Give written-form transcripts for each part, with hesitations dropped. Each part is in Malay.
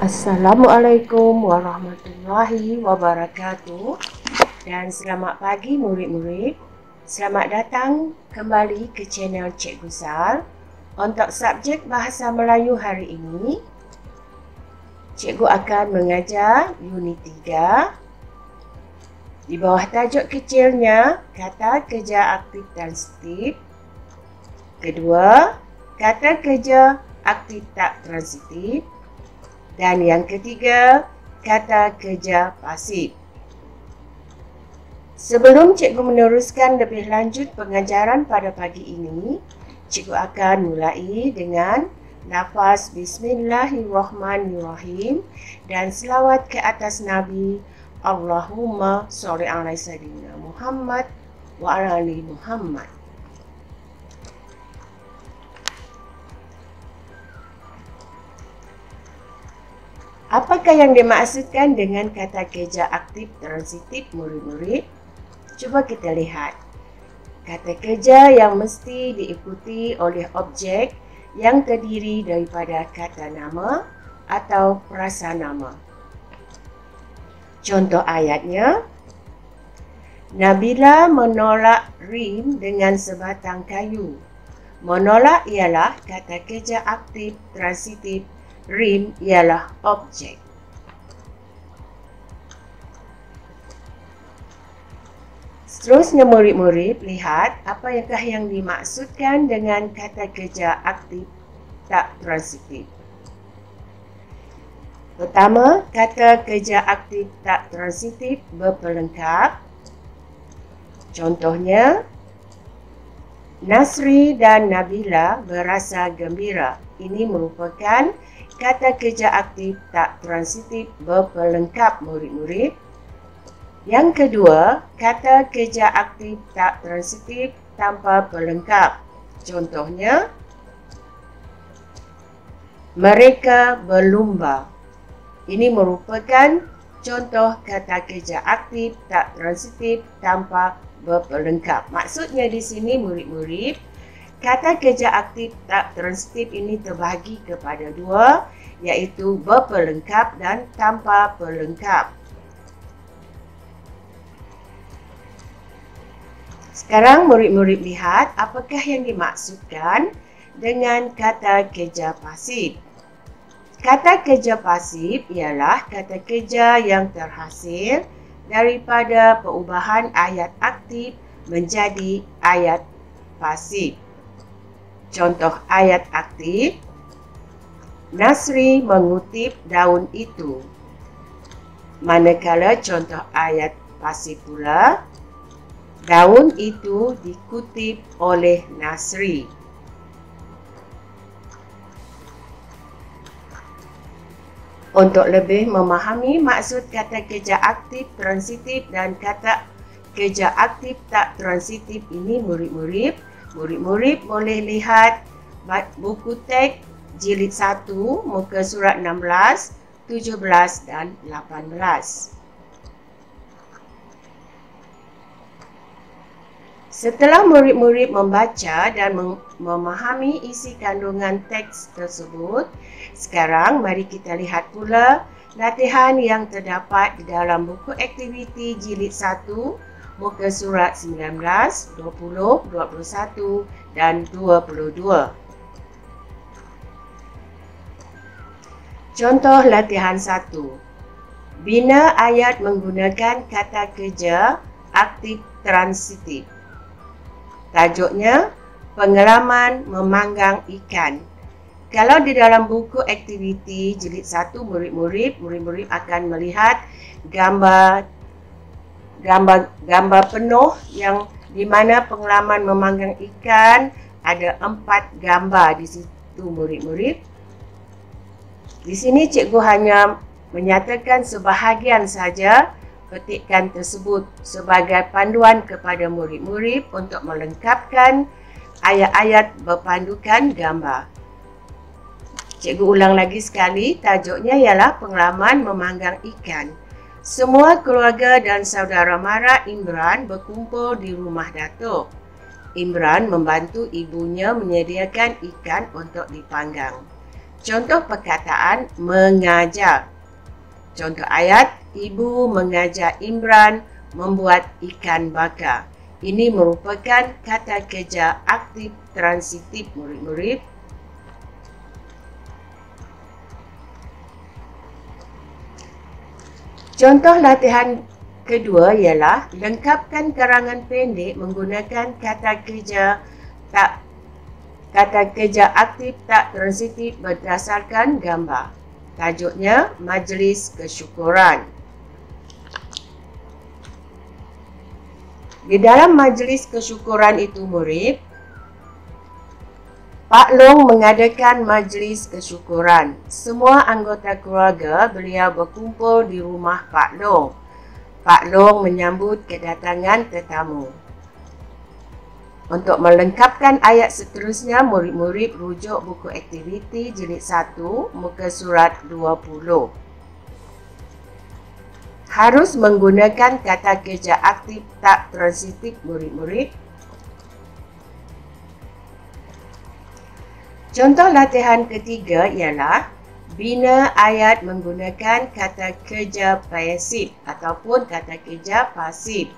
Assalamualaikum warahmatullahi wabarakatuh dan selamat pagi murid-murid. Selamat datang kembali ke channel Cikgu Sal. Untuk subjek Bahasa Melayu hari ini, Cikgu akan mengajar unit 3. Di bawah tajuk kecilnya, kata kerja aktif transitif. Kedua, kata kerja aktif tak transitif. Dan yang ketiga, kata kerja pasif. Sebelum cikgu meneruskan lebih lanjut pengajaran pada pagi ini, cikgu akan mulai dengan lafaz Bismillahirrahmanirrahim dan selawat ke atas Nabi. Allahumma sholli ala sayyidina Muhammad wa ala ali Muhammad. Apakah yang dimaksudkan dengan kata kerja aktif transitif murid-murid? Cuba kita lihat. Kata kerja yang mesti diikuti oleh objek yang terdiri daripada kata nama atau prasanama. Contoh ayatnya, Nabila menolak Rim dengan sebatang kayu. Menolak ialah kata kerja aktif transitif. Rim ialah objek. Seterusnya murid-murid, lihat apakah yang dimaksudkan dengan kata kerja aktif tak transitif. Pertama, kata kerja aktif tak transitif berpelengkap. Contohnya, Nasri dan Nabila berasa gembira. Ini merupakan kata kerja aktif tak transitif berpelengkap murid-murid. Yang kedua, kata kerja aktif tak transitif tanpa pelengkap. Contohnya, mereka berlumba. Ini merupakan contoh kata kerja aktif tak transitif tanpa berpelengkap. Maksudnya di sini murid-murid, kata kerja aktif tak transitif ini terbahagi kepada dua, iaitu berpelengkap dan tanpa pelengkap. Sekarang murid-murid lihat apakah yang dimaksudkan dengan kata kerja pasif. Kata kerja pasif ialah kata kerja yang terhasil daripada perubahan ayat aktif menjadi ayat pasif. Contoh ayat aktif, Nasri mengutip daun itu. Manakala contoh ayat pasif pula, daun itu dikutip oleh Nasri. Untuk lebih memahami maksud kata kerja aktif transitif dan kata kerja aktif tak transitif ini murid-murid boleh lihat buku teks jilid 1 muka surat 16, 17 dan 18. Setelah murid-murid membaca dan memahami isi kandungan teks tersebut, sekarang mari kita lihat pula latihan yang terdapat di dalam buku aktiviti jilid 1 muka surat 19, 20, 21 dan 22. Contoh latihan 1. Bina ayat menggunakan kata kerja aktif transitif. Tajuknya, pengalaman memanggang ikan. Kalau di dalam buku aktiviti jilid 1 murid-murid akan melihat gambar penuh yang di mana pengalaman memanggang ikan ada 4 gambar di situ murid-murid. Di sini cikgu hanya menyatakan sebahagian saja petikan tersebut sebagai panduan kepada murid-murid untuk melengkapkan ayat-ayat berpandukan gambar. Cikgu ulang lagi sekali, tajuknya ialah pengalaman memanggang ikan. Semua keluarga dan saudara mara Imran berkumpul di rumah Datuk. Imran membantu ibunya menyediakan ikan untuk dipanggang. Contoh perkataan mengajar. Contoh ayat, ibu mengajar Imran membuat ikan bakar. Ini merupakan kata kerja aktif transitif murid-murid. Contoh latihan kedua ialah lengkapkan karangan pendek menggunakan kata kerja aktif tak transitif berdasarkan gambar. Tajuknya Majlis Kesyukuran. Di dalam majlis kesyukuran itu murid, Pak Long mengadakan majlis kesyukuran. Semua anggota keluarga beliau berkumpul di rumah Pak Long. Pak Long menyambut kedatangan tetamu. Untuk melengkapkan ayat seterusnya, murid-murid rujuk buku aktiviti jilid 1, muka surat 20. Harus menggunakan kata kerja aktif tak transitif murid-murid. Contoh latihan ketiga ialah bina ayat menggunakan kata kerja pasif ataupun kata kerja pasif.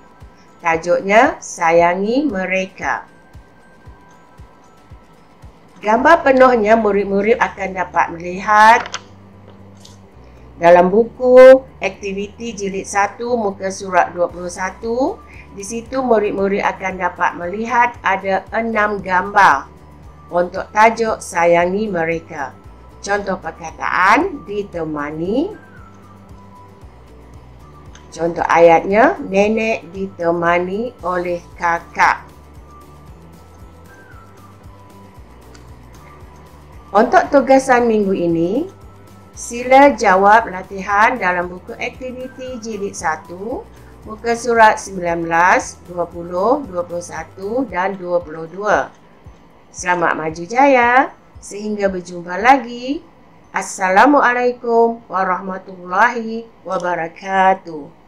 Tajuknya sayangi mereka. Gambar penuhnya murid-murid akan dapat melihat dalam buku aktiviti jilid 1 muka surat 21. Di situ murid-murid akan dapat melihat ada 6 gambar untuk tajuk sayangi mereka. Contoh perkataan ditemani. Contoh ayatnya, nenek ditemani oleh kakak. Untuk tugasan minggu ini, sila jawab latihan dalam buku aktiviti jilid 1, muka surat 19, 20, 21 dan 22. Selamat maju jaya. Sehingga berjumpa lagi. Assalamualaikum warahmatullahi wabarakatuh.